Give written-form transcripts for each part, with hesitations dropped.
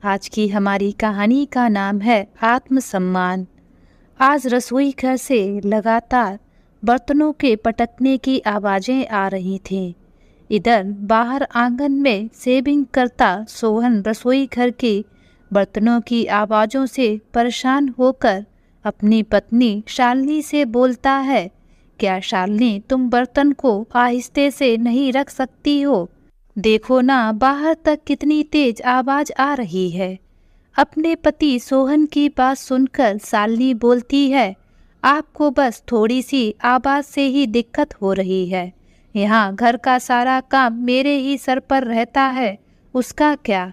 आज की हमारी कहानी का नाम है आत्मसम्मान। आज रसोई घर से लगातार बर्तनों के पटकने की आवाज़ें आ रही थीं। इधर बाहर आंगन में सेविंग करता सोहन रसोई घर के बर्तनों की आवाज़ों से परेशान होकर अपनी पत्नी शालिनी से बोलता है, क्या शालिनी तुम बर्तन को आहिस्ते से नहीं रख सकती हो? देखो ना बाहर तक कितनी तेज आवाज आ रही है। अपने पति सोहन की बात सुनकर शालिनी बोलती है, आपको बस थोड़ी सी आवाज से ही दिक्कत हो रही है। यहाँ घर का सारा काम मेरे ही सर पर रहता है, उसका क्या?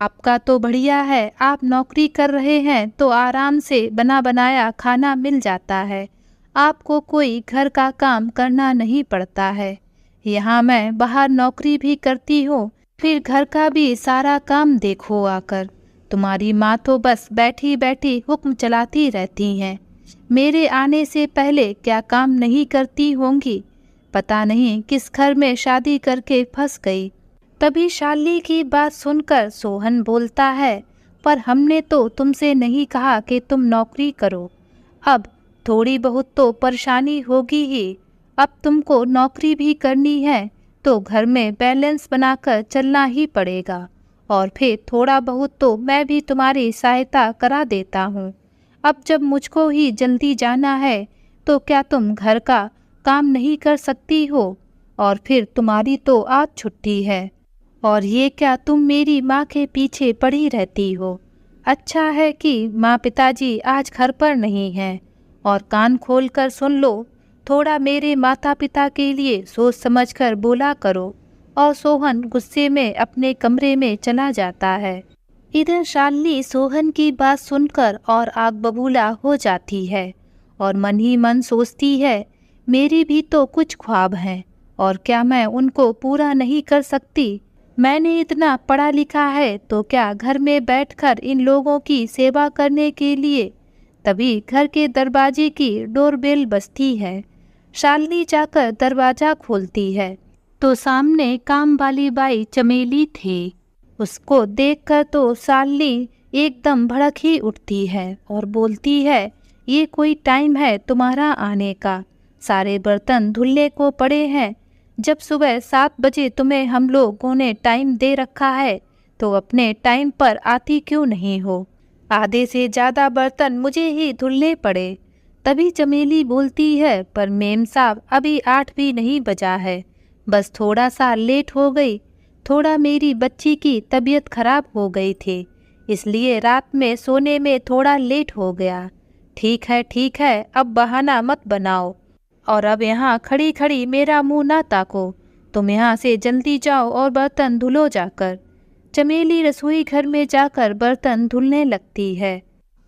आपका तो बढ़िया है, आप नौकरी कर रहे हैं तो आराम से बना बनाया खाना मिल जाता है। आपको कोई घर का काम करना नहीं पड़ता है। यहाँ मैं बाहर नौकरी भी करती हूँ, फिर घर का भी सारा काम देखो आकर। तुम्हारी माँ तो बस बैठी बैठी हुक्म चलाती रहती हैं। मेरे आने से पहले क्या काम नहीं करती होंगी? पता नहीं किस घर में शादी करके फंस गई। तभी शालिनी की बात सुनकर सोहन बोलता है, पर हमने तो तुमसे नहीं कहा कि तुम नौकरी करो। अब थोड़ी बहुत तो परेशानी होगी ही। अब तुमको नौकरी भी करनी है तो घर में बैलेंस बनाकर चलना ही पड़ेगा, और फिर थोड़ा बहुत तो मैं भी तुम्हारी सहायता करा देता हूँ। अब जब मुझको ही जल्दी जाना है तो क्या तुम घर का काम नहीं कर सकती हो? और फिर तुम्हारी तो आज छुट्टी है, और ये क्या तुम मेरी माँ के पीछे पड़ी रहती हो? अच्छा है कि माँ पिताजी आज घर पर नहीं हैं। और कान खोल कर सुन लो, थोड़ा मेरे माता पिता के लिए सोच समझकर बोला करो। और सोहन गुस्से में अपने कमरे में चला जाता है। इधर शालिनी सोहन की बात सुनकर और आग बबूला हो जाती है और मन ही मन सोचती है, मेरी भी तो कुछ ख्वाब हैं और क्या मैं उनको पूरा नहीं कर सकती? मैंने इतना पढ़ा लिखा है तो क्या घर में बैठकर इन लोगों की सेवा करने के लिए? तभी घर के दरवाजे की डोरबेल बजती है। शालिनी जाकर दरवाजा खोलती है तो सामने काम वाली बाई चमेली थी। उसको देखकर तो शालिनी एकदम भड़क ही उठती है और बोलती है, ये कोई टाइम है तुम्हारा आने का? सारे बर्तन धुलने को पड़े हैं। जब सुबह 7 बजे तुम्हें हम लोगों ने टाइम दे रखा है तो अपने टाइम पर आती क्यों नहीं हो? आधे से ज़्यादा बर्तन मुझे ही धुलने पड़े। तभी चमेली बोलती है, पर मेम साहब अभी 8 भी नहीं बजा है, बस थोड़ा सा लेट हो गई। थोड़ा मेरी बच्ची की तबीयत खराब हो गई थी, इसलिए रात में सोने में थोड़ा लेट हो गया। ठीक है, अब बहाना मत बनाओ और अब यहाँ खड़ी खड़ी मेरा मुंह ना ताको। तुम यहाँ से जल्दी जाओ और बर्तन धुलो जाकर। चमेली रसोई घर में जाकर बर्तन धुलने लगती है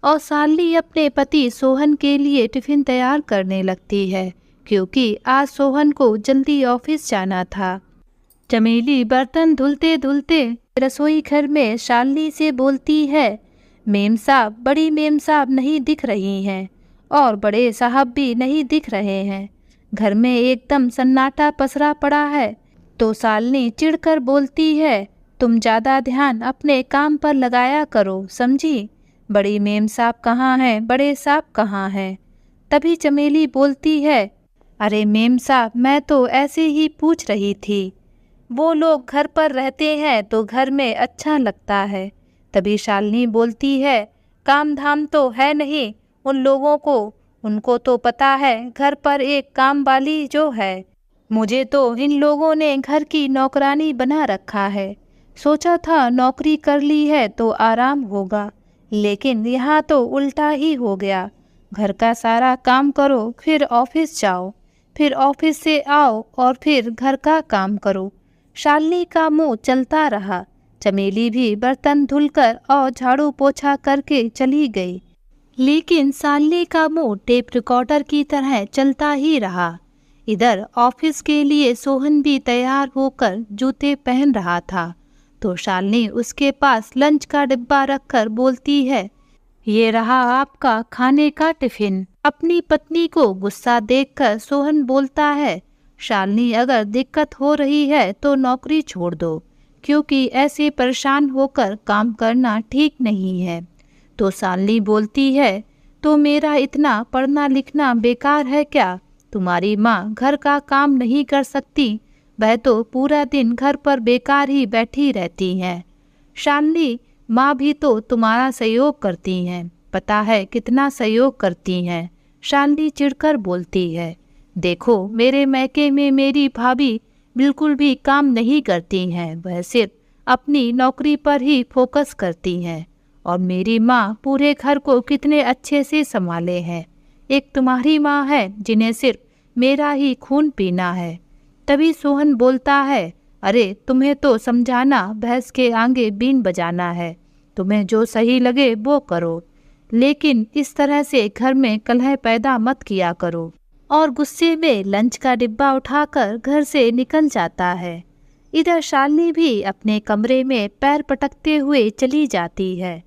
और शालिनी अपने पति सोहन के लिए टिफिन तैयार करने लगती है, क्योंकि आज सोहन को जल्दी ऑफिस जाना था। चमेली बर्तन धुलते धुलते रसोई घर में शालिनी से बोलती है, मेम साहब, बड़ी मेम साहब नहीं दिख रही हैं और बड़े साहब भी नहीं दिख रहे हैं। घर में एकदम सन्नाटा पसरा पड़ा है। तो शालिनी चिढ़कर बोलती है, तुम ज़्यादा ध्यान अपने काम पर लगाया करो, समझी? बड़ी मेम साहब कहाँ हैं? बड़े साहब कहाँ हैं? तभी चमेली बोलती है, अरे मेम साहब, मैं तो ऐसे ही पूछ रही थी। वो लोग घर पर रहते हैं तो घर में अच्छा लगता है। तभी शालिनी बोलती है, काम धाम तो है नहीं उन लोगों को, उनको तो पता है घर पर एक काम वाली जो है। मुझे तो इन लोगों ने घर की नौकरानी बना रखा है। सोचा था नौकरी कर ली है तो आराम होगा, लेकिन यहाँ तो उल्टा ही हो गया। घर का सारा काम करो, फिर ऑफिस जाओ, फिर ऑफिस से आओ और फिर घर का काम करो। शालिनी का मुंह चलता रहा। चमेली भी बर्तन धुलकर और झाड़ू पोछा करके चली गई, लेकिन शालिनी का मुंह टेप रिकॉर्डर की तरह चलता ही रहा। इधर ऑफिस के लिए सोहन भी तैयार होकर जूते पहन रहा था तो शालिनी उसके पास लंच का डिब्बा रखकर बोलती है, ये रहा आपका खाने का टिफिन। अपनी पत्नी को गुस्सा देखकर सोहन बोलता है, शालिनी, अगर दिक्कत हो रही है तो नौकरी छोड़ दो, क्योंकि ऐसे परेशान होकर काम करना ठीक नहीं है। तो शालिनी बोलती है, तो मेरा इतना पढ़ना लिखना बेकार है क्या? तुम्हारी माँ घर का काम नहीं कर सकती, वह तो पूरा दिन घर पर बेकार ही बैठी रहती हैं। शालिनी, माँ भी तो तुम्हारा सहयोग करती हैं, पता है कितना सहयोग करती हैं। शालिनी चिढ़कर बोलती है, देखो मेरे मैके में मेरी भाभी बिल्कुल भी काम नहीं करती हैं, वह सिर्फ अपनी नौकरी पर ही फोकस करती हैं। और मेरी माँ पूरे घर को कितने अच्छे से संभाले हैं। एक तुम्हारी माँ है जिन्हें सिर्फ मेरा ही खून पीना है। तभी सोहन बोलता है, अरे तुम्हें तो समझाना भैंस के आगे बीन बजाना है, तुम्हें जो सही लगे वो करो, लेकिन इस तरह से घर में कलह पैदा मत किया करो। और गुस्से में लंच का डिब्बा उठाकर घर से निकल जाता है। इधर शालिनी भी अपने कमरे में पैर पटकते हुए चली जाती है।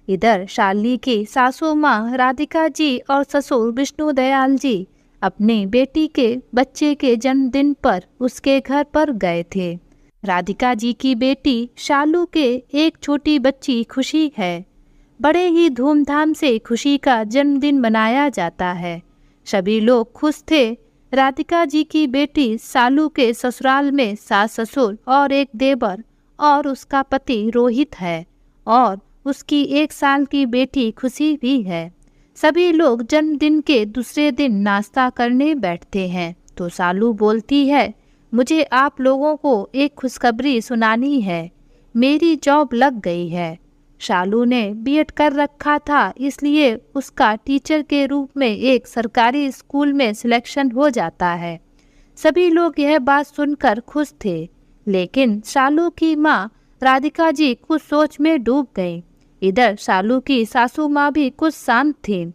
इधर शालिनी की सासू माँ राधिका जी और ससुर विष्णुदयाल जी अपनी बेटी के बच्चे के जन्मदिन पर उसके घर पर गए थे। राधिका जी की बेटी शालू के एक छोटी बच्ची खुशी है। बड़े ही धूमधाम से खुशी का जन्मदिन मनाया जाता है। सभी लोग खुश थे। राधिका जी की बेटी शालू के ससुराल में सास ससुर और एक देवर और उसका पति रोहित है और उसकी 1 साल की बेटी खुशी भी है। सभी लोग जन्मदिन के दूसरे दिन नाश्ता करने बैठते हैं तो शालू बोलती है, मुझे आप लोगों को एक खुशखबरी सुनानी है, मेरी जॉब लग गई है। शालू ने बीएड कर रखा था, इसलिए उसका टीचर के रूप में एक सरकारी स्कूल में सिलेक्शन हो जाता है। सभी लोग यह बात सुनकर खुश थे, लेकिन शालू की माँ राधिका जी कुछ सोच में डूब गईं। इधर शालू की सासू माँ भी कुछ शांत थी।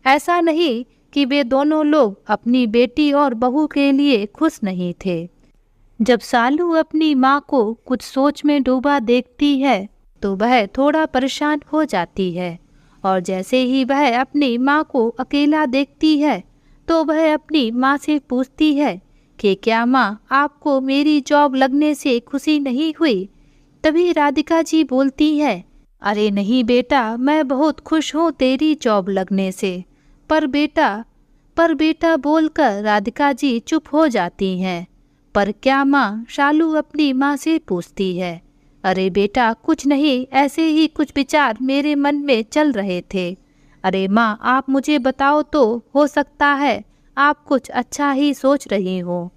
ऐसा नहीं कि वे दोनों लोग अपनी बेटी और बहू के लिए खुश नहीं थे। जब शालू अपनी माँ को कुछ सोच में डूबा देखती है तो वह थोड़ा परेशान हो जाती है, और जैसे ही वह अपनी माँ को अकेला देखती है तो वह अपनी माँ से पूछती है कि क्या माँ आपको मेरी जॉब लगने से खुशी नहीं हुई? तभी राधिका जी बोलती है, अरे नहीं बेटा, मैं बहुत खुश हूँ तेरी जॉब लगने से। पर बेटा बोलकर राधिका जी चुप हो जाती हैं। पर क्या माँ? शालू अपनी माँ से पूछती है। अरे बेटा कुछ नहीं, ऐसे ही कुछ विचार मेरे मन में चल रहे थे। अरे माँ आप मुझे बताओ तो हो सकता है आप कुछ अच्छा ही सोच रही हो।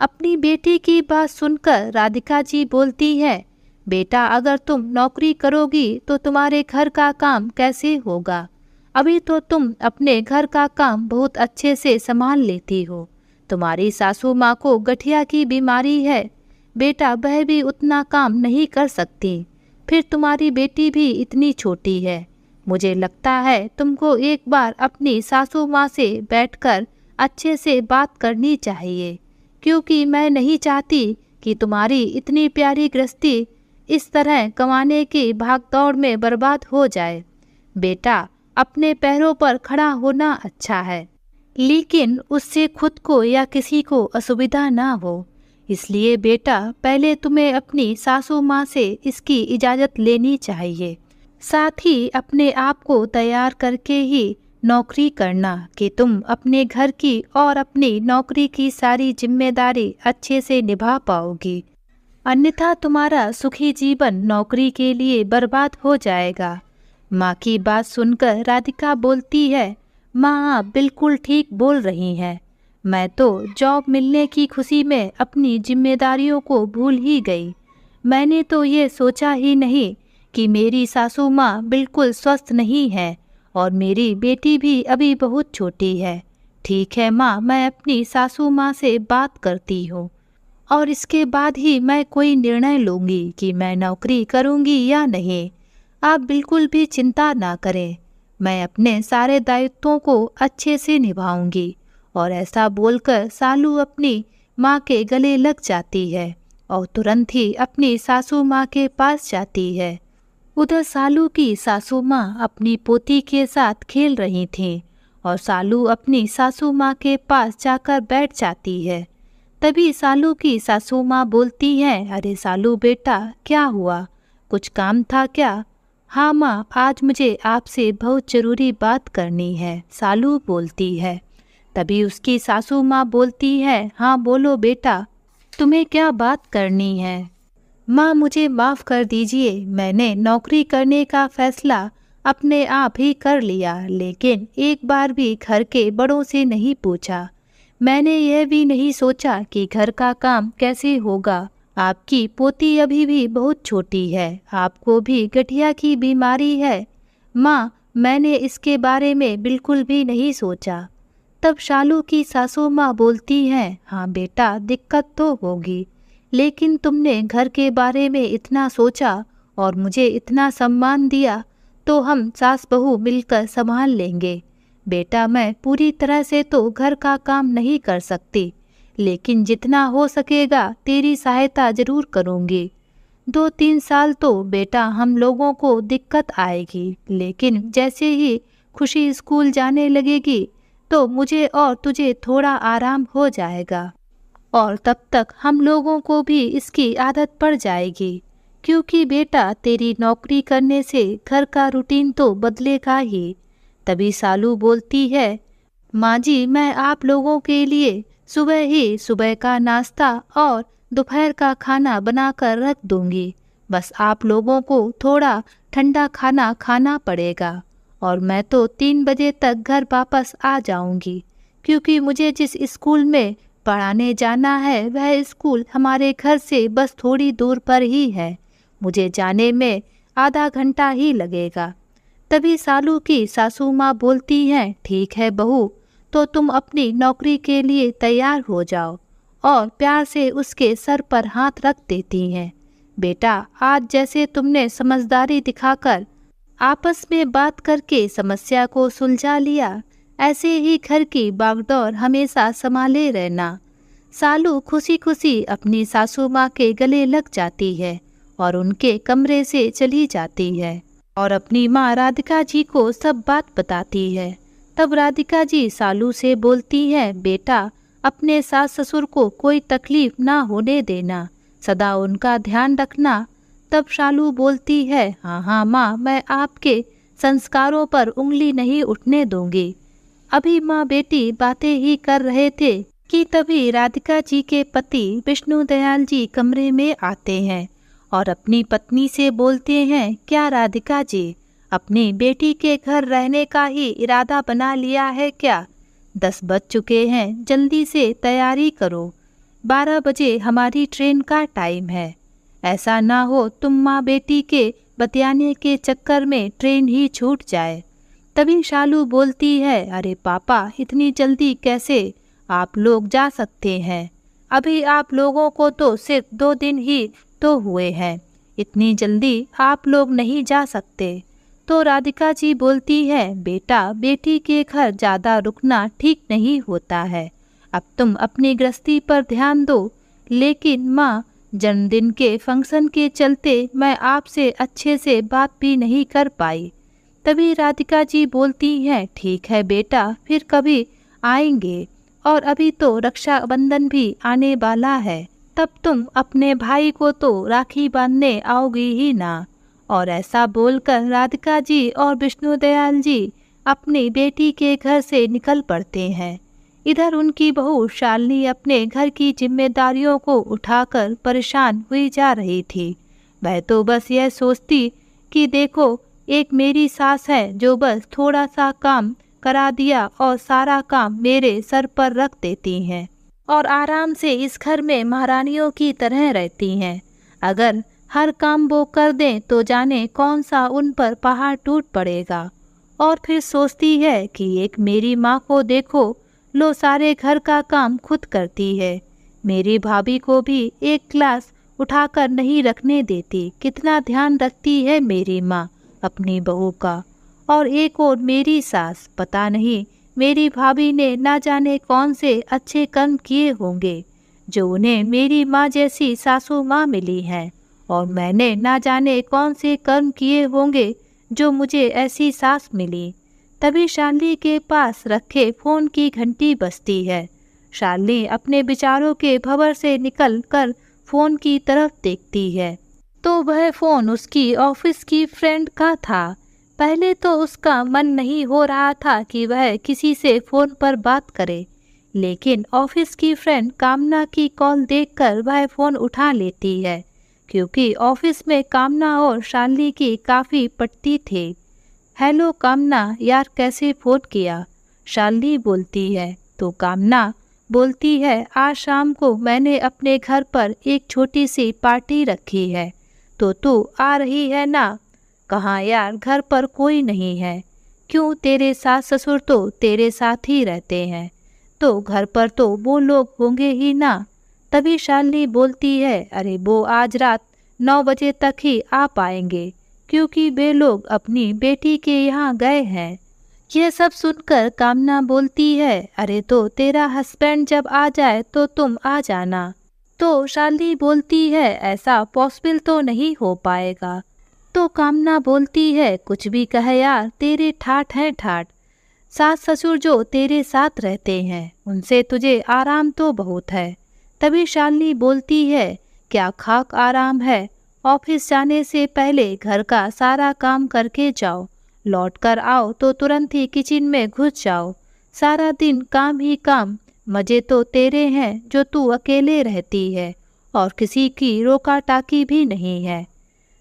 अपनी बेटी की बात सुनकर राधिका जी बोलती है, बेटा अगर तुम नौकरी करोगी तो तुम्हारे घर का काम कैसे होगा? अभी तो तुम अपने घर का काम बहुत अच्छे से संभाल लेती हो। तुम्हारी सासू माँ को गठिया की बीमारी है, बेटा वह भी उतना काम नहीं कर सकती। फिर तुम्हारी बेटी भी इतनी छोटी है। मुझे लगता है तुमको एक बार अपनी सासू माँ से बैठकर अच्छे से बात करनी चाहिए, क्योंकि मैं नहीं चाहती कि तुम्हारी इतनी प्यारी गृहस्थी इस तरह कमाने की भागदौड़ में बर्बाद हो जाए। बेटा अपने पैरों पर खड़ा होना अच्छा है, लेकिन उससे खुद को या किसी को असुविधा ना हो। इसलिए बेटा पहले तुम्हें अपनी सासू माँ से इसकी इजाज़त लेनी चाहिए। साथ ही अपने आप को तैयार करके ही नौकरी करना कि तुम अपने घर की और अपनी नौकरी की सारी जिम्मेदारी अच्छे से निभा पाओगी, अन्यथा तुम्हारा सुखी जीवन नौकरी के लिए बर्बाद हो जाएगा। माँ की बात सुनकर राधिका बोलती है, माँ आप बिल्कुल ठीक बोल रही हैं। मैं तो जॉब मिलने की खुशी में अपनी जिम्मेदारियों को भूल ही गई। मैंने तो ये सोचा ही नहीं कि मेरी सासू माँ बिल्कुल स्वस्थ नहीं है और मेरी बेटी भी अभी बहुत छोटी है। ठीक है माँ, मैं अपनी सासू माँ से बात करती हूँ और इसके बाद ही मैं कोई निर्णय लूँगी कि मैं नौकरी करूँगी या नहीं। आप बिल्कुल भी चिंता ना करें, मैं अपने सारे दायित्वों को अच्छे से निभाऊंगी। और ऐसा बोलकर शालू अपनी माँ के गले लग जाती है और तुरंत ही अपनी सासू माँ के पास जाती है। उधर शालू की सासू माँ अपनी पोती के साथ खेल रही थी और शालू अपनी सासू माँ के पास जाकर बैठ जाती है। तभी सालू की सासू माँ बोलती हैं, अरे सालू बेटा क्या हुआ, कुछ काम था क्या? हाँ माँ, आज मुझे आपसे बहुत ज़रूरी बात करनी है, सालू बोलती है। तभी उसकी सासू माँ बोलती है, हाँ बोलो बेटा, तुम्हें क्या बात करनी है? माँ मुझे माफ़ कर दीजिए, मैंने नौकरी करने का फैसला अपने आप ही कर लिया, लेकिन एक बार भी घर के बड़ों से नहीं पूछा। मैंने यह भी नहीं सोचा कि घर का काम कैसे होगा। आपकी पोती अभी भी बहुत छोटी है, आपको भी गठिया की बीमारी है। माँ, मैंने इसके बारे में बिल्कुल भी नहीं सोचा। तब शालू की सासू माँ बोलती हैं, हाँ बेटा दिक्कत तो होगी, लेकिन तुमने घर के बारे में इतना सोचा और मुझे इतना सम्मान दिया, तो हम सास बहू मिलकर संभाल लेंगे। बेटा मैं पूरी तरह से तो घर का काम नहीं कर सकती, लेकिन जितना हो सकेगा तेरी सहायता जरूर करूँगी। 2-3 साल तो बेटा हम लोगों को दिक्कत आएगी, लेकिन जैसे ही खुशी स्कूल जाने लगेगी तो मुझे और तुझे थोड़ा आराम हो जाएगा, और तब तक हम लोगों को भी इसकी आदत पड़ जाएगी, क्योंकि बेटा तेरी नौकरी करने से घर का रूटीन तो बदलेगा ही। तभी सालू बोलती है, माँ जी मैं आप लोगों के लिए सुबह ही सुबह का नाश्ता और दोपहर का खाना बनाकर रख दूंगी, बस आप लोगों को थोड़ा ठंडा खाना खाना पड़ेगा, और मैं तो 3 बजे तक घर वापस आ जाऊंगी, क्योंकि मुझे जिस स्कूल में पढ़ाने जाना है वह स्कूल हमारे घर से बस थोड़ी दूर पर ही है, मुझे जाने में आधा घंटा ही लगेगा। तभी सालू की सासू माँ बोलती हैं, ठीक है बहू, तो तुम अपनी नौकरी के लिए तैयार हो जाओ, और प्यार से उसके सर पर हाथ रख देती हैं। बेटा आज जैसे तुमने समझदारी दिखाकर आपस में बात करके समस्या को सुलझा लिया, ऐसे ही घर की बागडोर हमेशा संभाले रहना। सालू खुशी खुशी अपनी सासू माँ के गले लग जाती है और उनके कमरे से चली जाती है और अपनी माँ राधिका जी को सब बात बताती है। तब राधिका जी सालू से बोलती है, बेटा अपने सास ससुर को कोई तकलीफ ना होने देना, सदा उनका ध्यान रखना। तब शालू बोलती है, हाँ हाँ माँ, मैं आपके संस्कारों पर उंगली नहीं उठने दूंगी। अभी माँ बेटी बातें ही कर रहे थे कि तभी राधिका जी के पति विष्णु दयाल जी कमरे में आते हैं और अपनी पत्नी से बोलते हैं, क्या राधिका जी अपनी बेटी के घर रहने का ही इरादा बना लिया है क्या? 10 बज चुके हैं, जल्दी से तैयारी करो, 12 बजे हमारी ट्रेन का टाइम है। ऐसा ना हो तुम माँ बेटी के बतियाने के चक्कर में ट्रेन ही छूट जाए। तभी शालू बोलती है, अरे पापा इतनी जल्दी कैसे आप लोग जा सकते हैं? अभी आप लोगों को तो सिर्फ 2 दिन ही तो हुए हैं, इतनी जल्दी आप लोग नहीं जा सकते। तो राधिका जी बोलती है, बेटा बेटी के घर ज़्यादा रुकना ठीक नहीं होता है, अब तुम अपनी गृहस्थी पर ध्यान दो। लेकिन माँ जन्मदिन के फंक्शन के चलते मैं आपसे अच्छे से बात भी नहीं कर पाई। तभी राधिका जी बोलती हैं, ठीक है बेटा फिर कभी आएंगे, और अभी तो रक्षाबंधन भी आने वाला है, तब तुम अपने भाई को तो राखी बांधने आओगी ही ना। और ऐसा बोलकर राधिका जी और विष्णु दयाल जी अपनी बेटी के घर से निकल पड़ते हैं। इधर उनकी बहू शालिनी अपने घर की जिम्मेदारियों को उठाकर परेशान हुई जा रही थी। वह तो बस यह सोचती कि देखो एक मेरी सास है जो बस थोड़ा सा काम करा दिया और सारा काम मेरे सर पर रख देती हैं और आराम से इस घर में महारानियों की तरह रहती हैं। अगर हर काम वो कर दें तो जाने कौन सा उन पर पहाड़ टूट पड़ेगा। और फिर सोचती है कि एक मेरी माँ को देखो, लो सारे घर का काम खुद करती है, मेरी भाभी को भी एक गिलास उठाकर नहीं रखने देती, कितना ध्यान रखती है मेरी माँ अपनी बहू का। और एक और मेरी सास, पता नहीं मेरी भाभी ने ना जाने कौन से अच्छे कर्म किए होंगे जो उन्हें मेरी माँ जैसी सासू माँ मिली हैं, और मैंने ना जाने कौन से कर्म किए होंगे जो मुझे ऐसी सास मिली। तभी शालिनी के पास रखे फोन की घंटी बजती है। शालिनी अपने विचारों के भंवर से निकल कर फोन की तरफ देखती है तो वह फोन उसकी ऑफिस की फ्रेंड का था। पहले तो उसका मन नहीं हो रहा था कि वह किसी से फोन पर बात करे, लेकिन ऑफिस की फ्रेंड कामना की कॉल देखकर वह फोन उठा लेती है, क्योंकि ऑफिस में कामना और शालिनी की काफ़ी पटती थी। हेलो कामना, यार कैसे फ़ोन किया? शालिनी बोलती है तो कामना बोलती है, आज शाम को मैंने अपने घर पर एक छोटी सी पार्टी रखी है, तो तू आ रही है ना? कहाँ यार, घर पर कोई नहीं है। क्यों, तेरे सास ससुर तो तेरे साथ ही रहते हैं, तो घर पर तो वो लोग होंगे ही ना। तभी शालिनी बोलती है, अरे वो आज रात 9 बजे तक ही आ पाएंगे, क्योंकि वे लोग अपनी बेटी के यहाँ गए हैं। यह सब सुनकर कामना बोलती है, अरे तो तेरा हस्बैंड जब आ जाए तो तुम आ जाना। तो शालिनी बोलती है, ऐसा पॉसिबल तो नहीं हो पाएगा। तो कामना बोलती है, कुछ भी कहे यार, तेरे ठाठ हैं ठाठ। सास ससुर जो तेरे साथ रहते हैं उनसे तुझे आराम तो बहुत है। तभी शालिनी बोलती है, क्या खाक आराम है, ऑफिस जाने से पहले घर का सारा काम करके जाओ, लौट कर आओ तो तुरंत ही किचन में घुस जाओ, सारा दिन काम ही काम। मज़े तो तेरे हैं जो तू अकेले रहती है और किसी की रोका टाकी भी नहीं है।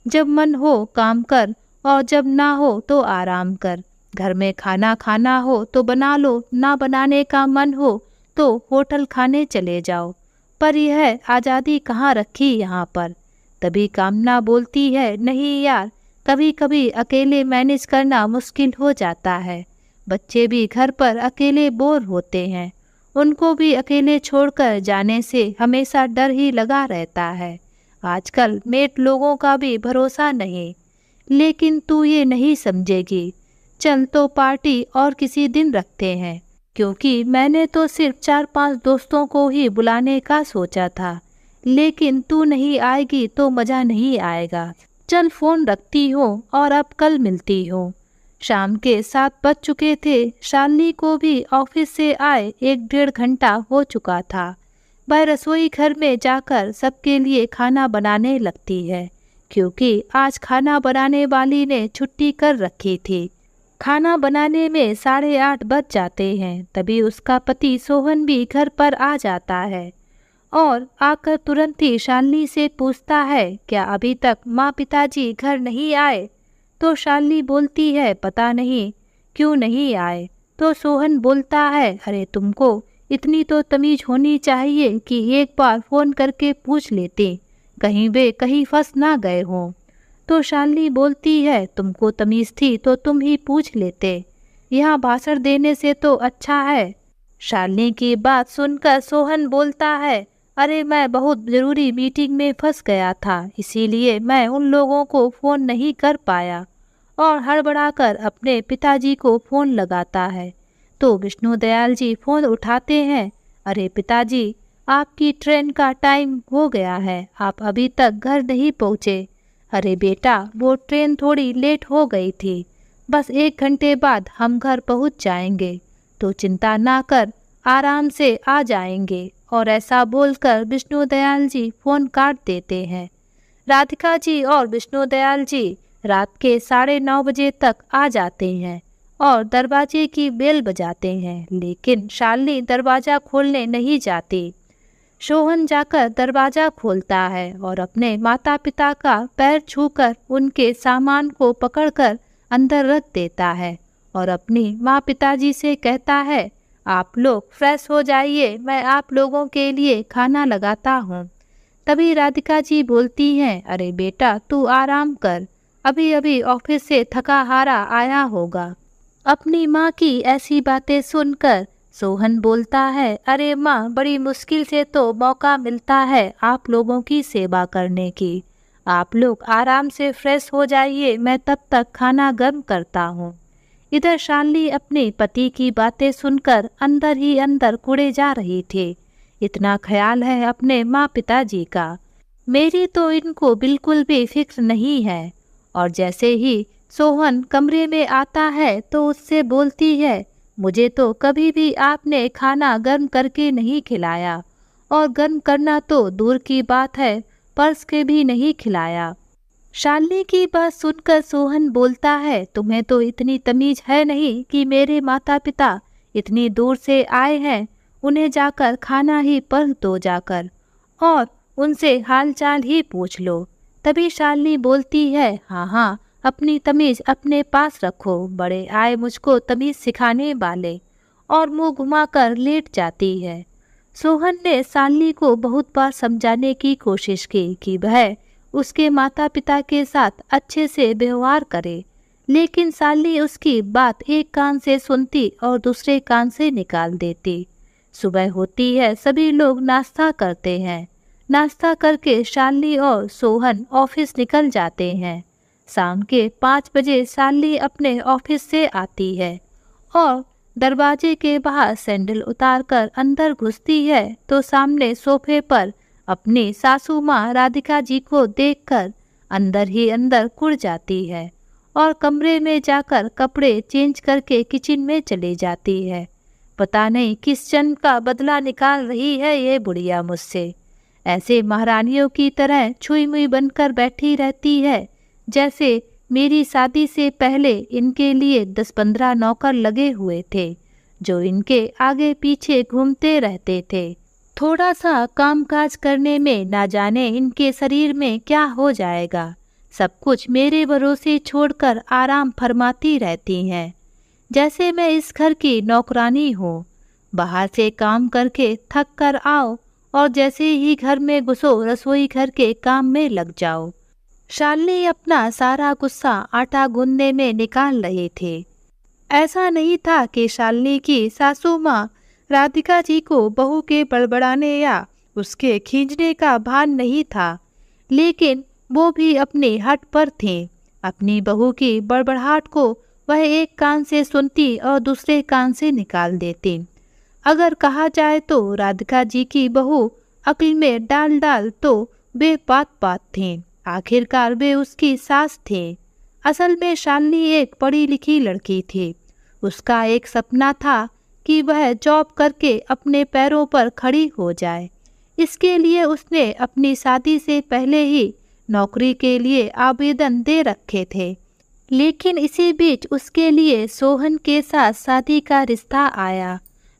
जब मन हो काम कर और जब ना हो तो आराम कर। घर में खाना खाना हो तो बना लो, ना बनाने का मन हो तो होटल खाने चले जाओ, पर यह आज़ादी कहाँ रखी यहाँ पर। तभी कामना बोलती है, नहीं यार, कभी कभी अकेले मैनेज करना मुश्किल हो जाता है। बच्चे भी घर पर अकेले बोर होते हैं, उनको भी अकेले छोड़कर जाने से हमेशा डर ही लगा रहता है। आजकल मेट लोगों का भी भरोसा नहीं, लेकिन तू ये नहीं समझेगी। चल तो पार्टी और किसी दिन रखते हैं, क्योंकि मैंने तो सिर्फ 4-5 दोस्तों को ही बुलाने का सोचा था, लेकिन तू नहीं आएगी तो मज़ा नहीं आएगा। चल फ़ोन रखती हो और अब कल मिलती हो। शाम के 7 बज चुके थे। शालिनी को भी ऑफिस से आए 1-1.5 घंटा हो चुका था। वह रसोई घर में जाकर सबके लिए खाना बनाने लगती है, क्योंकि आज खाना बनाने वाली ने छुट्टी कर रखी थी। खाना बनाने में 8:30 बज जाते हैं। तभी उसका पति सोहन भी घर पर आ जाता है और आकर तुरंत ही शालिनी से पूछता है, क्या अभी तक माँ पिताजी घर नहीं आए? तो शालिनी बोलती है, पता नहीं क्यों नहीं आए। तो सोहन बोलता है, अरे तुमको इतनी तो तमीज़ होनी चाहिए कि एक बार फ़ोन करके पूछ लेते, कहीं वे कहीं फंस ना गए हों। तो शालिनी बोलती है, तुमको तमीज़ थी तो तुम ही पूछ लेते, यहाँ भाषण देने से तो अच्छा है। शालिनी की बात सुनकर सोहन बोलता है, अरे मैं बहुत ज़रूरी मीटिंग में फंस गया था, इसीलिए मैं उन लोगों को फ़ोन नहीं कर पाया। और हड़बड़ाकर अपने पिताजी को फ़ोन लगाता है। तो विष्णुदयाल जी फ़ोन उठाते हैं, अरे पिताजी, आपकी ट्रेन का टाइम हो गया है, आप अभी तक घर नहीं पहुँचे। अरे बेटा, वो ट्रेन थोड़ी लेट हो गई थी, बस 1 घंटे बाद हम घर पहुँच जाएंगे, तो चिंता ना कर, आराम से आ जाएंगे। और ऐसा बोलकर विष्णुदयाल जी फ़ोन काट देते हैं। राधिका जी और विष्णुदयाल जी रात के 9:30 बजे तक आ जाते हैं और दरवाजे की बेल बजाते हैं, लेकिन शालिनी दरवाज़ा खोलने नहीं जाती। सोहन जाकर दरवाज़ा खोलता है और अपने माता पिता का पैर छूकर उनके सामान को पकड़कर अंदर रख देता है और अपनी माँ पिताजी से कहता है, आप लोग फ्रेश हो जाइए, मैं आप लोगों के लिए खाना लगाता हूँ। तभी राधिका जी बोलती हैं, अरे बेटा तू आराम कर, अभी अभी ऑफिस से थका हारा आया होगा। अपनी माँ की ऐसी बातें सुनकर सोहन बोलता है, अरे माँ, बड़ी मुश्किल से तो मौका मिलता है आप लोगों की सेवा करने की, आप लोग आराम से फ्रेश हो जाइए, मैं तब तक खाना गर्म करता हूँ। इधर शालिनी अपने पति की बातें सुनकर अंदर ही अंदर कुढ़े जा रही थी। इतना ख्याल है अपने माँ पिताजी का, मेरी तो इनको बिल्कुल भी फिक्र नहीं है। और जैसे ही सोहन कमरे में आता है तो उससे बोलती है, मुझे तो कभी भी आपने खाना गर्म करके नहीं खिलाया, और गर्म करना तो दूर की बात है, परस के भी नहीं खिलाया। शालिनी की बात सुनकर सोहन बोलता है, तुम्हें तो इतनी तमीज है नहीं कि मेरे माता पिता इतनी दूर से आए हैं, उन्हें जाकर खाना ही परस दो जाकर, और उनसे हालचाल ही पूछ लो। तभी शालिनी बोलती है, हाँ हाँ, अपनी तमीज अपने पास रखो, बड़े आए मुझको तमीज सिखाने वाले, और मुंह घुमाकर लेट जाती है। सोहन ने शालिनी को बहुत बार समझाने की कोशिश की कि वह उसके माता पिता के साथ अच्छे से व्यवहार करे, लेकिन शालिनी उसकी बात एक कान से सुनती और दूसरे कान से निकाल देती। सुबह होती है, सभी लोग नाश्ता करते हैं। नाश्ता करके शालिनी और सोहन ऑफिस निकल जाते हैं। शाम के 5 बजे शालिनी अपने ऑफिस से आती है और दरवाजे के बाहर सैंडल उतारकर अंदर घुसती है तो सामने सोफे पर अपनी सासू माँ राधिका जी को देखकर अंदर ही अंदर कुड़ जाती है और कमरे में जाकर कपड़े चेंज करके किचन में चली जाती है। पता नहीं किस जन्म का बदला निकाल रही है ये बुढ़िया मुझसे। ऐसे महारानियों की तरह छुई मुई बनकर बैठी रहती है जैसे मेरी शादी से पहले इनके लिए 10-15 नौकर लगे हुए थे जो इनके आगे पीछे घूमते रहते थे। थोड़ा सा कामकाज करने में ना जाने इनके शरीर में क्या हो जाएगा। सब कुछ मेरे भरोसे छोड़कर आराम फरमाती रहती हैं, जैसे मैं इस घर की नौकरानी हूँ। बाहर से काम करके थक कर आओ और जैसे ही घर में घुसो रसोई घर के काम में लग जाओ। शालिनी अपना सारा गुस्सा आटा गूंदने में निकाल रहे थे। ऐसा नहीं था कि शालिनी की सासू माँ राधिका जी को बहू के बड़बड़ाने या उसके खींचने का भान नहीं था, लेकिन वो भी अपने हट पर थे। अपनी बहू की बड़बड़ाहट को वह एक कान से सुनती और दूसरे कान से निकाल देती। अगर कहा जाए तो राधिका जी की बहू अक्ल में डाल डाल तो वे बात बात थी। आखिरकार वे उसकी सास थे। असल में शालिनी एक पढ़ी लिखी लड़की थी। उसका एक सपना था कि वह जॉब करके अपने पैरों पर खड़ी हो जाए। इसके लिए उसने अपनी शादी से पहले ही नौकरी के लिए आवेदन दे रखे थे। लेकिन इसी बीच उसके लिए सोहन के साथ शादी का रिश्ता आया।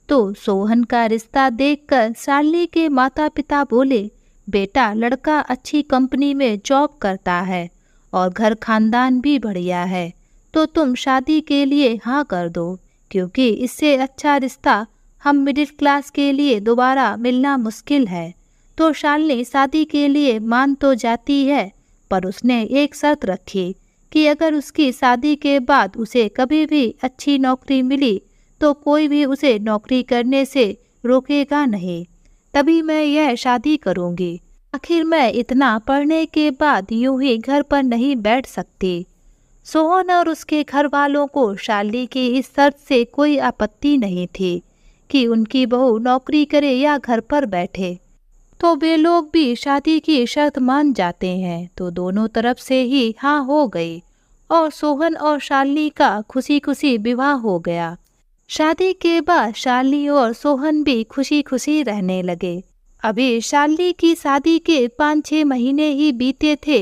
तो सोहन का रिश्ता देखकर शालिनी के माता पिता बोले, बेटा लड़का अच्छी कंपनी में जॉब करता है और घर खानदान भी बढ़िया है, तो तुम शादी के लिए हाँ कर दो, क्योंकि इससे अच्छा रिश्ता हम मिडिल क्लास के लिए दोबारा मिलना मुश्किल है। तो शालिनी शादी के लिए मान तो जाती है, पर उसने एक शर्त रखी कि अगर उसकी शादी के बाद उसे कभी भी अच्छी नौकरी मिली तो कोई भी उसे नौकरी करने से रोकेगा नहीं, तभी मैं यह शादी करूंगी। आखिर मैं इतना पढ़ने के बाद यूं ही घर पर नहीं बैठ सकती। सोहन और उसके घर वालों को शालिनी की इस शर्त से कोई आपत्ति नहीं थी कि उनकी बहू नौकरी करे या घर पर बैठे, तो वे लोग भी शादी की शर्त मान जाते हैं। तो दोनों तरफ से ही हाँ हो गई और सोहन और शालिनी का खुशी खुशी विवाह हो गया। शादी के बाद शालिनी और सोहन भी खुशी खुशी रहने लगे। अभी शालिनी की शादी के 5-6 महीने ही बीते थे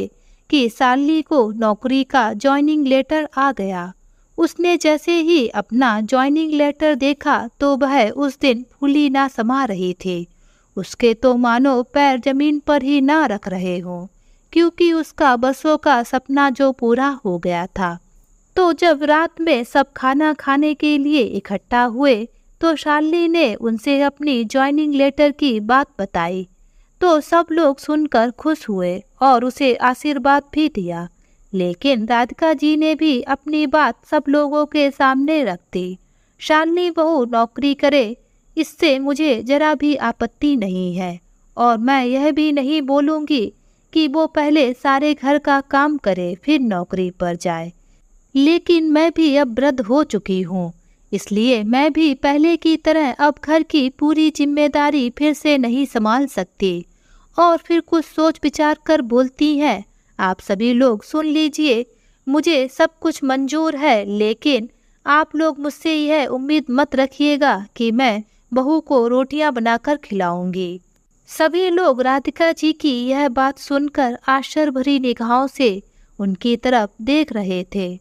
कि शालिनी को नौकरी का जॉइनिंग लेटर आ गया। उसने जैसे ही अपना जॉइनिंग लेटर देखा तो वह उस दिन फूली ना समा रही थी। उसके तो मानो पैर जमीन पर ही ना रख रहे हों, क्योंकि उसका बरसों का सपना जो पूरा हो गया था। तो जब रात में सब खाना खाने के लिए इकट्ठा हुए तो शालिनी ने उनसे अपनी जॉइनिंग लेटर की बात बताई। तो सब लोग सुनकर खुश हुए और उसे आशीर्वाद भी दिया। लेकिन राधिका जी ने भी अपनी बात सब लोगों के सामने रख दी। शालिनी बहू नौकरी करे, इससे मुझे जरा भी आपत्ति नहीं है, और मैं यह भी नहीं बोलूँगी कि वो पहले सारे घर का काम करे फिर नौकरी पर जाए। लेकिन मैं भी अब वृद्ध हो चुकी हूँ, इसलिए मैं भी पहले की तरह अब घर की पूरी जिम्मेदारी फिर से नहीं संभाल सकती। और फिर कुछ सोच विचार कर बोलती है, आप सभी लोग सुन लीजिए, मुझे सब कुछ मंजूर है, लेकिन आप लोग मुझसे यह उम्मीद मत रखिएगा कि मैं बहू को रोटियां बनाकर खिलाऊंगी। सभी लोग राधिका जी की यह बात सुनकर आश्चर्य भरी निगाहों से उनकी तरफ देख रहे थे।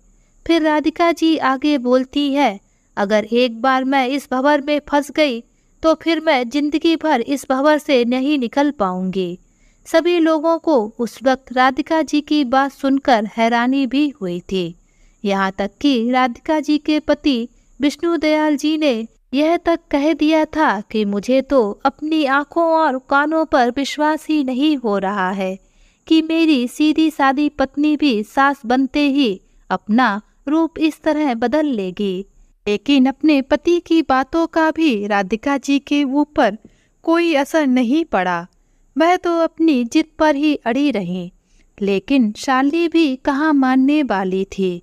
फिर राधिका जी आगे बोलती है, अगर एक बार मैं इस भंवर में फंस गई तो फिर मैं जिंदगी भर इस भंवर से नहीं निकल पाऊंगी। सभी लोगों को उस वक्त राधिका जी की बात सुनकर हैरानी भी हुई थी। यहाँ तक कि राधिका जी के पति विष्णु दयाल जी ने यह तक कह दिया था कि मुझे तो अपनी आंखों और कानों पर विश्वास ही नहीं हो रहा है कि मेरी सीधी सादी पत्नी भी सास बनते ही अपना रूप इस तरह बदल लेगी। लेकिन अपने पति की बातों का भी राधिका जी के ऊपर कोई असर नहीं पड़ा। वह तो अपनी जिद पर ही अड़ी रही। लेकिन शाली भी कहाँ मानने वाली थी,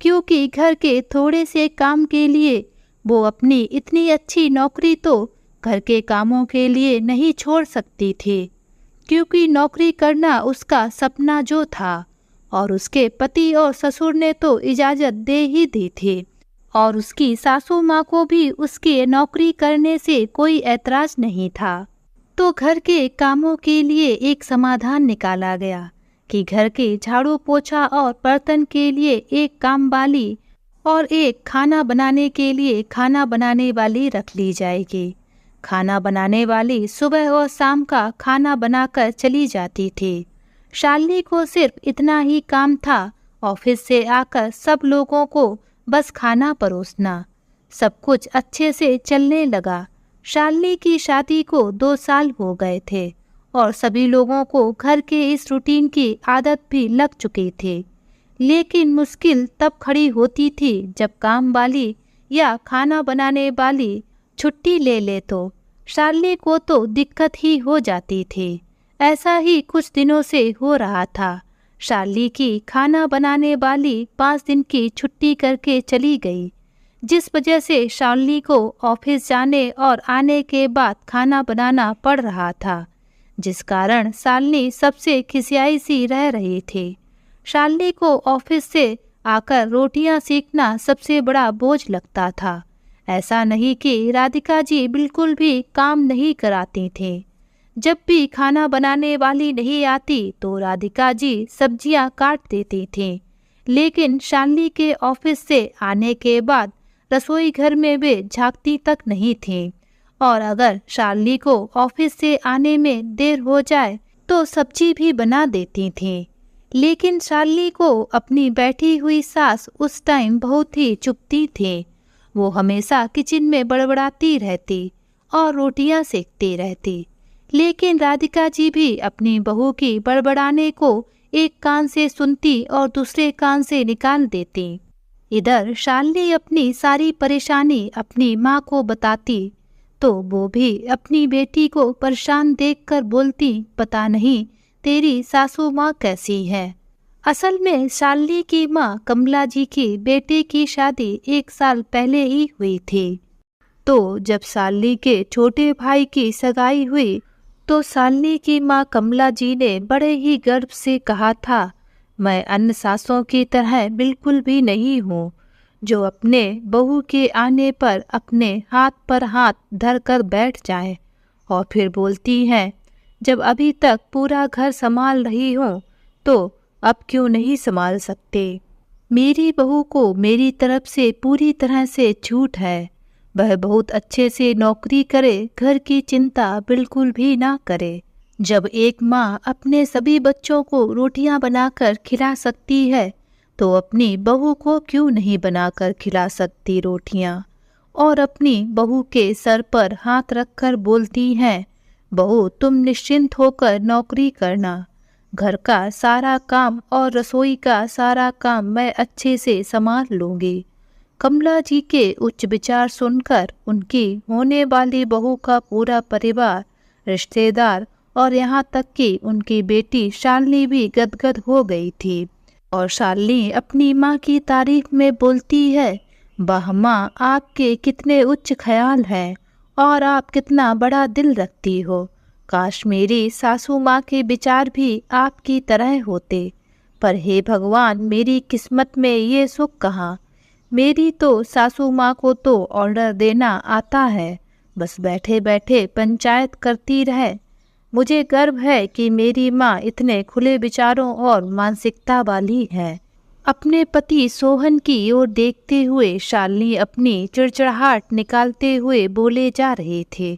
क्योंकि घर के थोड़े से काम के लिए वो अपनी इतनी अच्छी नौकरी तो घर के कामों के लिए नहीं छोड़ सकती थी, क्योंकि नौकरी करना उसका सपना जो था और उसके पति और ससुर ने तो इजाज़त दे ही दी थी और उसकी सासू माँ को भी उसके नौकरी करने से कोई ऐतराज़ नहीं था। तो घर के कामों के लिए एक समाधान निकाला गया कि घर के झाड़ू पोछा और बर्तन के लिए एक कामवाली और एक खाना बनाने के लिए खाना बनाने वाली रख ली जाएगी। खाना बनाने वाली सुबह और शाम का खाना बनाकर चली जाती थी। शालिनी को सिर्फ इतना ही काम था, ऑफिस से आकर सब लोगों को बस खाना परोसना। सब कुछ अच्छे से चलने लगा। शालिनी की शादी को 2 साल हो गए थे और सभी लोगों को घर के इस रूटीन की आदत भी लग चुकी थी। लेकिन मुश्किल तब खड़ी होती थी जब काम वाली या खाना बनाने वाली छुट्टी ले ले तो शालिनी को तो दिक्कत ही हो जाती थी। ऐसा ही कुछ दिनों से हो रहा था। शालिनी की खाना बनाने वाली 5 दिन की छुट्टी करके चली गई, जिस वजह से शालिनी को ऑफिस जाने और आने के बाद खाना बनाना पड़ रहा था, जिस कारण शालिनी सबसे खिसियाई सी रह रही थी। शालिनी को ऑफिस से आकर रोटियां सेकना सबसे बड़ा बोझ लगता था। ऐसा नहीं कि राधिका जी बिल्कुल भी काम नहीं कराती थीं। जब भी खाना बनाने वाली नहीं आती तो राधिका जी सब्जियां काट देती थीं। लेकिन शालिनी के ऑफिस से आने के बाद रसोई घर में वे झांकती तक नहीं थीं और अगर शालिनी को ऑफिस से आने में देर हो जाए तो सब्जी भी बना देती थीं। लेकिन शालिनी को अपनी बैठी हुई सास उस टाइम बहुत ही चुभती थी। वो हमेशा किचन में बड़बड़ाती रहती और रोटियां सेकती रहती। लेकिन राधिका जी भी अपनी बहू की बड़बड़ाने को एक कान से सुनती और दूसरे कान से निकाल देती। इधर शालिनी अपनी सारी परेशानी अपनी माँ को बताती तो वो भी अपनी बेटी को परेशान देखकर बोलती, पता नहीं तेरी सासू माँ कैसी है। असल में शालिनी की माँ कमला जी की बेटे की शादी 1 साल पहले ही हुई थी। तो जब शालिनी के छोटे भाई की सगाई हुई तो शालिनी की माँ कमला जी ने बड़े ही गर्व से कहा था, मैं अन्य सासों की तरह बिल्कुल भी नहीं हूँ जो अपने बहू के आने पर अपने हाथ पर हाथ धर कर बैठ जाए और फिर बोलती हैं, जब अभी तक पूरा घर संभाल रही हूँ तो अब क्यों नहीं संभाल सकते। मेरी बहू को मेरी तरफ से पूरी तरह से छूट है। वह बहुत अच्छे से नौकरी करे, घर की चिंता बिल्कुल भी ना करे। जब एक माँ अपने सभी बच्चों को रोटियां बनाकर खिला सकती है तो अपनी बहू को क्यों नहीं बनाकर खिला सकती रोटियां। और अपनी बहू के सर पर हाथ रखकर बोलती हैं, बहू तुम निश्चिंत होकर नौकरी करना, घर का सारा काम और रसोई का सारा काम मैं अच्छे से संभाल लूँगी। कमला जी के उच्च विचार सुनकर उनकी होने वाली बहू का पूरा परिवार, रिश्तेदार और यहाँ तक कि उनकी बेटी शालिनी भी गदगद हो गई थी। और शालिनी अपनी माँ की तारीफ में बोलती है, वाह माँ, आपके कितने उच्च ख्याल हैं और आप कितना बड़ा दिल रखती हो। काश मेरी सासू माँ के विचार भी आपकी तरह होते, पर हे भगवान, मेरी किस्मत में ये सुख कहाँ। मेरी तो सासू माँ को तो ऑर्डर देना आता है, बस बैठे बैठे पंचायत करती रहे। मुझे गर्व है कि मेरी माँ इतने खुले विचारों और मानसिकता वाली है। अपने पति सोहन की ओर देखते हुए शालिनी अपनी चिड़चिड़ाहट निकालते हुए बोले जा रहे थे।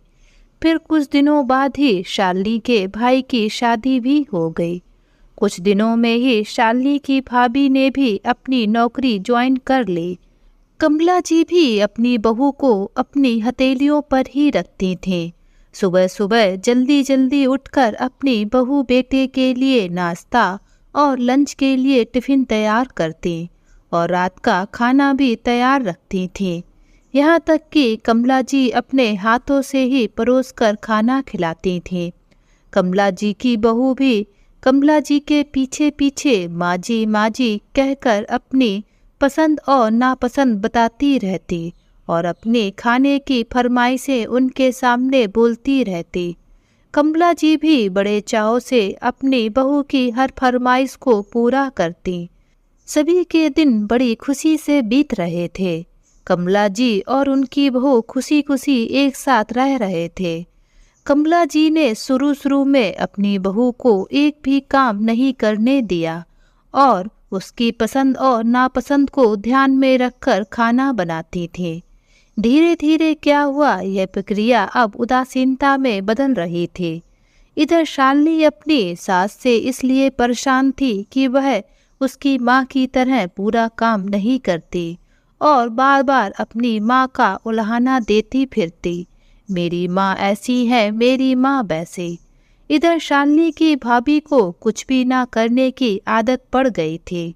फिर कुछ दिनों बाद ही शालिनी के भाई की शादी भी हो गई। कुछ दिनों में ही शालिनी की भाभी ने भी अपनी नौकरी ज्वाइन कर ली। कमला जी भी अपनी बहू को अपनी हथेलियों पर ही रखती थीं। सुबह सुबह जल्दी जल्दी उठकर अपनी बहू बेटे के लिए नाश्ता और लंच के लिए टिफ़िन तैयार करती और रात का खाना भी तैयार रखती थीं। यहाँ तक कि कमला जी अपने हाथों से ही परोसकर खाना खिलाती थीं। कमला जी की बहू भी कमला जी के पीछे पीछे माँ जी कहकर अपनी पसंद और नापसंद बताती रहती और अपने खाने की फरमाइशें उनके सामने बोलती रहती। कमला जी भी बड़े चाव से अपनी बहू की हर फरमाइश को पूरा करती। सभी के दिन बड़ी खुशी से बीत रहे थे। कमला जी और उनकी बहू खुशी खुशी एक साथ रह रहे थे। कमला जी ने शुरू में अपनी बहू को एक भी काम नहीं करने दिया और उसकी पसंद और नापसंद को ध्यान में रखकर खाना बनाती थी। धीरे धीरे क्या हुआ, यह प्रक्रिया अब उदासीनता में बदल रही थी। इधर शालिनी अपनी सास से इसलिए परेशान थी कि वह उसकी माँ की तरह पूरा काम नहीं करती और बार बार अपनी माँ का उल्हाना देती फिरती, मेरी माँ ऐसी है, मेरी माँ वैसी। इधर शालिनी की भाभी को कुछ भी ना करने की आदत पड़ गई थी।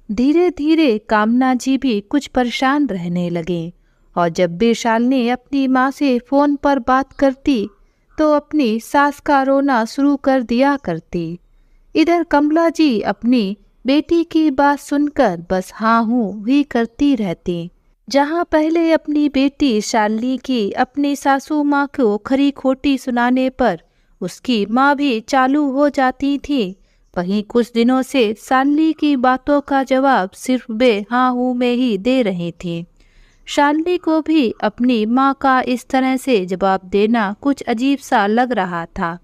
धीरे धीरे कामना जी भी कुछ परेशान रहने लगे और जब भी शालिनी अपनी माँ से फ़ोन पर बात करती तो अपनी सास का रोना शुरू कर दिया करती। इधर कमला जी अपनी बेटी की बात सुनकर बस हाँ हूँ ही करती रहती। जहाँ पहले अपनी बेटी शालिनी की अपनी सासू माँ को खरी खोटी सुनाने पर उसकी माँ भी चालू हो जाती थी, वहीं कुछ दिनों से शालिनी की बातों का जवाब सिर्फ वे हाँ हूँ में ही दे रही थी। शालिनी को भी अपनी माँ का इस तरह से जवाब देना कुछ अजीब सा लग रहा था।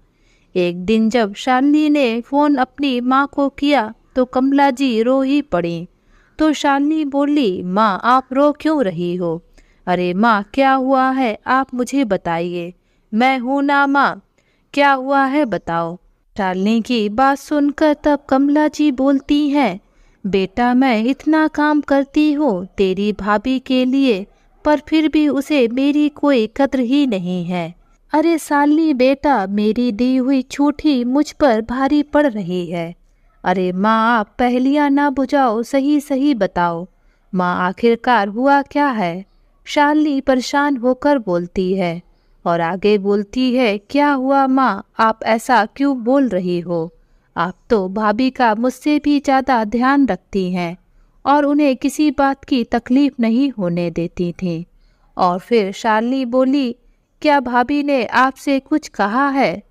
एक दिन जब शालिनी ने फ़ोन अपनी माँ को किया तो कमला जी रो ही पड़ी। तो शालिनी बोली, माँ आप रो क्यों रही हो? अरे माँ क्या हुआ है, आप मुझे बताइए। मैं हूँ ना माँ, क्या हुआ है बताओ। शालिनी की बात सुनकर तब कमला जी बोलती हैं, बेटा मैं इतना काम करती हूँ तेरी भाभी के लिए, पर फिर भी उसे मेरी कोई कद्र ही नहीं है। अरे शालिनी बेटा, मेरी दी हुई छूट ही मुझ पर भारी पड़ रही है। अरे माँ आप पहेलियाँ ना बुझाओ, सही सही बताओ। माँ आखिरकार हुआ क्या है? शालिनी परेशान होकर बोलती है और आगे बोलती है, क्या हुआ माँ, आप ऐसा क्यों बोल रही हो? आप तो भाभी का मुझसे भी ज़्यादा ध्यान रखती हैं और उन्हें किसी बात की तकलीफ नहीं होने देती थी। और फिर शालिनी बोली, क्या भाभी ने आपसे कुछ कहा है?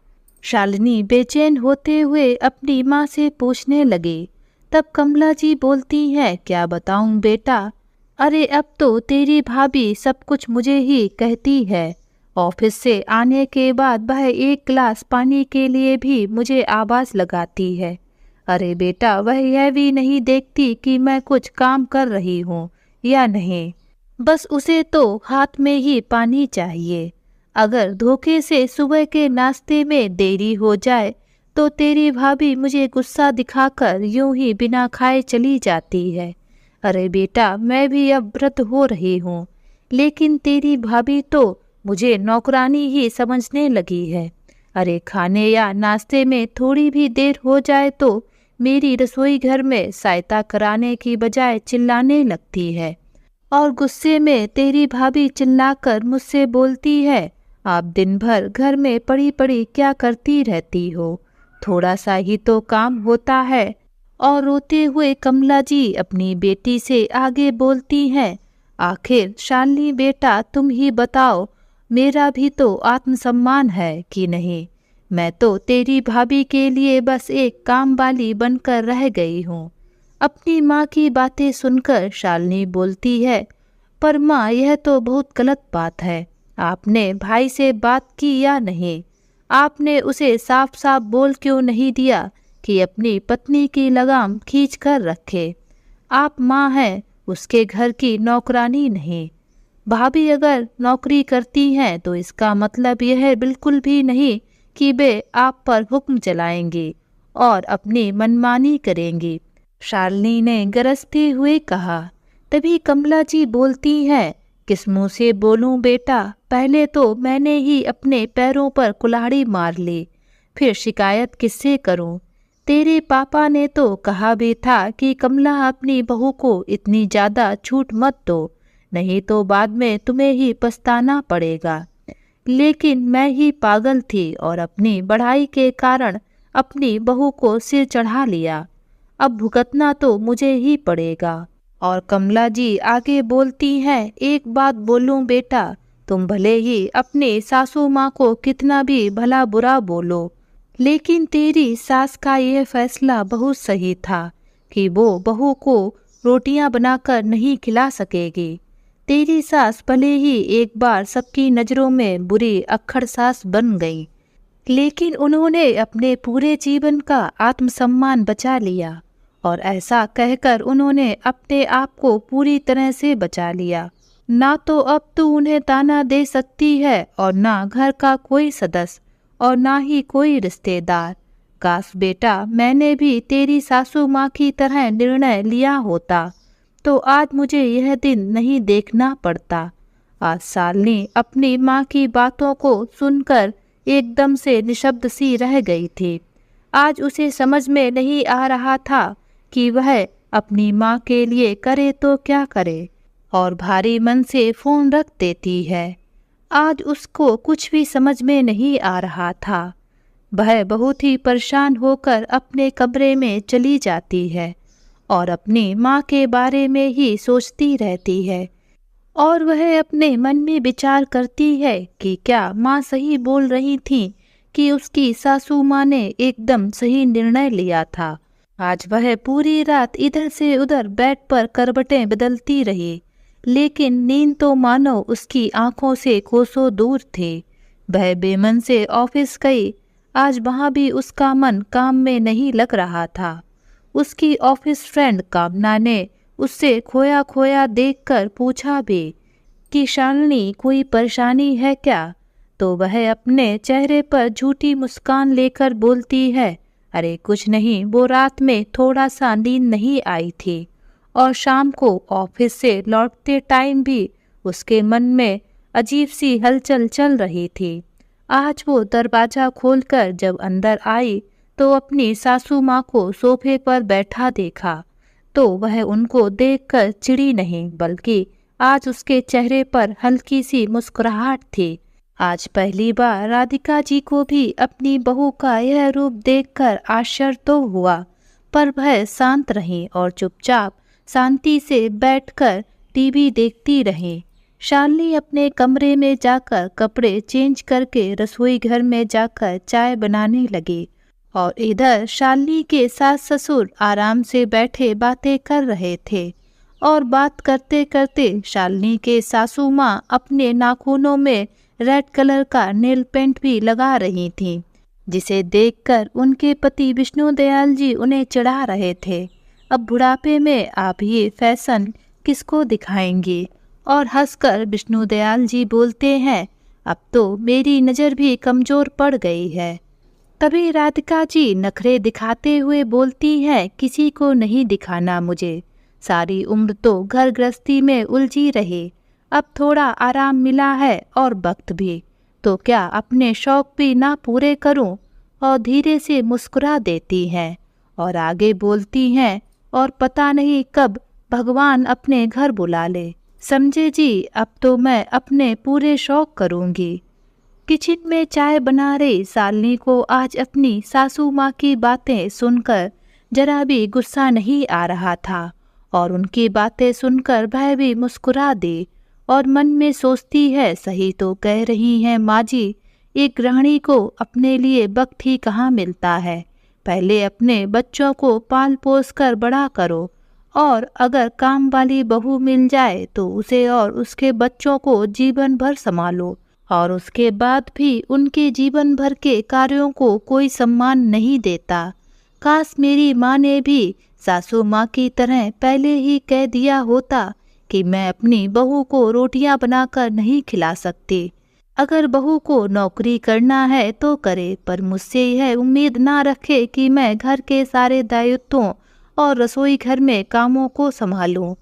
शालिनी बेचैन होते हुए अपनी माँ से पूछने लगी। तब कमला जी बोलती हैं, क्या बताऊं बेटा, अरे अब तो तेरी भाभी सब कुछ मुझे ही कहती है। ऑफिस से आने के बाद वह एक गिलास पानी के लिए भी मुझे आवाज़ लगाती है। अरे बेटा वह यह भी नहीं देखती कि मैं कुछ काम कर रही हूँ या नहीं, बस उसे तो हाथ में ही पानी चाहिए। अगर धोखे से सुबह के नाश्ते में देरी हो जाए तो तेरी भाभी मुझे गुस्सा दिखाकर यूं ही बिना खाए चली जाती है। अरे बेटा मैं भी अब वृद्ध हो रही हूँ, लेकिन तेरी भाभी तो मुझे नौकरानी ही समझने लगी है। अरे खाने या नाश्ते में थोड़ी भी देर हो जाए तो मेरी रसोई घर में सहायता कराने की बजाय चिल्लाने लगती है और गुस्से में तेरी भाभी चिल्लाकर मुझसे बोलती है, आप दिन भर घर में पड़ी पड़ी क्या करती रहती हो, थोड़ा सा ही तो काम होता है। और रोते हुए कमला जी अपनी बेटी से आगे बोलती हैं, आखिर शालिनी बेटा तुम ही बताओ, मेरा भी तो आत्मसम्मान है कि नहीं? मैं तो तेरी भाभी के लिए बस एक काम वाली बनकर रह गई हूँ। अपनी माँ की बातें सुनकर शालिनी बोलती है, पर माँ यह तो बहुत गलत बात है। आपने भाई से बात की या नहीं? आपने उसे साफ साफ बोल क्यों नहीं दिया कि अपनी पत्नी की लगाम खींच कर रखे? आप माँ हैं, उसके घर की नौकरानी नहीं। भाभी अगर नौकरी करती हैं तो इसका मतलब यह बिल्कुल भी नहीं कि वे आप पर हुक्म चलाएंगी और अपनी मनमानी करेंगी, शालिनी ने गरजते हुए कहा। तभी कमला जी बोलती हैं, किस मुँह से बोलूं बेटा, पहले तो मैंने ही अपने पैरों पर कुल्हाड़ी मार ली, फिर शिकायत किससे करूं? तेरे पापा ने तो कहा भी था कि कमला अपनी बहू को इतनी ज़्यादा छूट मत दो, नहीं तो बाद में तुम्हें ही पछताना पड़ेगा। लेकिन मैं ही पागल थी और अपनी बढ़ाई के कारण अपनी बहू को सिर चढ़ा लिया। अब भुगतना तो मुझे ही पड़ेगा। और कमला जी आगे बोलती हैं, एक बात बोलूं बेटा, तुम भले ही अपने सासू माँ को कितना भी भला बुरा बोलो, लेकिन तेरी सास का यह फैसला बहुत सही था कि वो बहू को रोटियां बनाकर नहीं खिला सकेगी। तेरी सास भले ही एक बार सबकी नज़रों में बुरी अक्खड़ सास बन गई, लेकिन उन्होंने अपने पूरे जीवन का आत्मसम्मान बचा लिया, और ऐसा कहकर उन्होंने अपने आप को पूरी तरह से बचा लिया। ना तो अब तू उन्हें ताना दे सकती है, और ना घर का कोई सदस्य, और ना ही कोई रिश्तेदार। काश बेटा मैंने भी तेरी सासू माँ की तरह निर्णय लिया होता तो आज मुझे यह दिन नहीं देखना पड़ता। आज शालिनी अपनी माँ की बातों को सुनकर एकदम से निशब्द सी रह गई थी। आज उसे समझ में नहीं आ रहा था कि वह अपनी माँ के लिए करे तो क्या करे, और भारी मन से फोन रख देती है। आज उसको कुछ भी समझ में नहीं आ रहा था। वह बहुत ही परेशान होकर अपने कमरे में चली जाती है और अपनी माँ के बारे में ही सोचती रहती है, और वह अपने मन में विचार करती है कि क्या माँ सही बोल रही थी कि उसकी सासू माँ ने एकदम सही निर्णय लिया था। आज वह पूरी रात इधर से उधर बेड पर करवटें बदलती रही, लेकिन नींद तो मानो उसकी आंखों से कोसों दूर थी। वह बेमन से ऑफिस गई। आज वहाँ भी उसका मन काम में नहीं लग रहा था। उसकी ऑफिस फ्रेंड कामना ने उससे खोया खोया देखकर पूछा भी कि शालिनी कोई परेशानी है क्या, तो वह अपने चेहरे पर झूठी मुस्कान लेकर बोलती है, अरे कुछ नहीं, वो रात में थोड़ा सा नींद नहीं आई थी, और शाम को ऑफिस से लौटते टाइम भी उसके मन में अजीब सी हलचल चल रही थी। आज वो दरवाज़ा खोलकर जब अंदर आई तो अपनी सासू माँ को सोफे पर बैठा देखा, तो वह उनको देखकर चिढ़ी नहीं, बल्कि आज उसके चेहरे पर हल्की सी मुस्कुराहट थी। आज पहली बार राधिका जी को भी अपनी बहू का यह रूप देखकर आश्चर्य तो हुआ, पर वह शांत रही और चुपचाप शांति से बैठकर टीवी देखती रही। शालिनी अपने कमरे में जाकर कपड़े चेंज करके रसोई घर में जाकर चाय बनाने लगी, और इधर शालिनी के सास ससुर आराम से बैठे बातें कर रहे थे, और बात करते करते शालिनी के सासू माँ अपने नाखूनों में रेड कलर का नेल पेंट भी लगा रही थी, जिसे देखकर उनके पति विष्णुदयाल जी उन्हें चिढ़ा रहे थे। अब बुढ़ापे में आप ये फैशन किसको दिखाएंगी? और हंसकर विष्णुदयाल जी बोलते हैं, अब तो मेरी नज़र भी कमज़ोर पड़ गई है। तभी राधिका जी नखरे दिखाते हुए बोलती हैं, किसी को नहीं दिखाना मुझे, सारी उम्र तो घर गृहस्थी में उलझी रही, अब थोड़ा आराम मिला है और वक्त भी, तो क्या अपने शौक भी ना पूरे करूं? और धीरे से मुस्कुरा देती हैं और आगे बोलती हैं, और पता नहीं कब भगवान अपने घर बुला ले, समझे जी, अब तो मैं अपने पूरे शौक करूंगी। किचन में चाय बना रही शालिनी को आज अपनी सासू माँ की बातें सुनकर जरा भी गुस्सा नहीं आ रहा था, और उनकी बातें सुनकर वह भी मुस्कुरा दी, और मन में सोचती है, सही तो कह रही हैं माँ जी, एक गृहिणी को अपने लिए वक्त ही कहाँ मिलता है, पहले अपने बच्चों को पाल पोस कर बड़ा करो, और अगर काम वाली बहू मिल जाए तो उसे और उसके बच्चों को जीवन भर संभालो, और उसके बाद भी उनके जीवन भर के कार्यों को कोई सम्मान नहीं देता। काश मेरी माँ ने भी सासू माँ की तरह पहले ही कह दिया होता कि मैं अपनी बहू को रोटियां बनाकर नहीं खिला सकती। अगर बहू को नौकरी करना है तो करे, पर मुझसे यह उम्मीद ना रखे कि मैं घर के सारे दायित्वों और रसोई घर में कामों को संभालूं।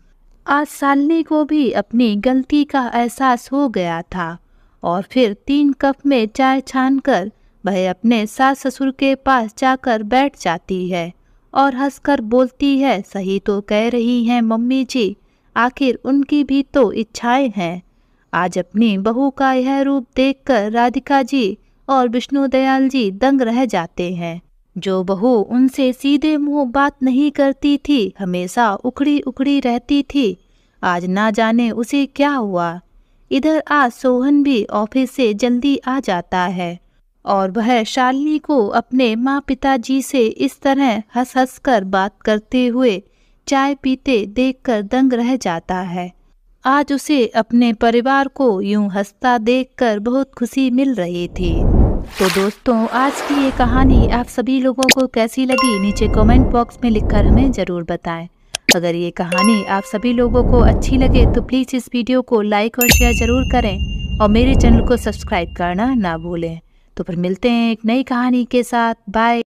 आज शालिनी को भी अपनी गलती का एहसास हो गया था, और फिर 3 कप में चाय छानकर वह अपने सास ससुर के पास जाकर बैठ जाती है और हंसकर बोलती है, सही तो कह रही हैं मम्मी जी, आखिर उनकी भी तो इच्छाएं हैं। आज अपनी बहू का यह रूप देखकर राधिका जी और विष्णुदयाल जी दंग रह जाते हैं। जो बहू उनसे सीधे मुंह बात नहीं करती थी, हमेशा उखड़ी उखड़ी रहती थी, आज ना जाने उसे क्या हुआ। इधर आज सोहन भी ऑफिस से जल्दी आ जाता है, और वह शालिनी को अपने माँ पिताजी से इस तरह हंस हंस कर बात करते हुए चाय पीते देखकर दंग रह जाता है। आज उसे अपने परिवार को यूं हंसता देखकर बहुत खुशी मिल रही थी। तो दोस्तों, आज की ये कहानी आप सभी लोगों को कैसी लगी, नीचे कमेंट बॉक्स में लिखकर हमें ज़रूर बताएं। अगर ये कहानी आप सभी लोगों को अच्छी लगे तो प्लीज़ इस वीडियो को लाइक और शेयर ज़रूर करें, और मेरे चैनल को सब्सक्राइब करना ना भूलें। तो फिर मिलते हैं एक नई कहानी के साथ। बाय।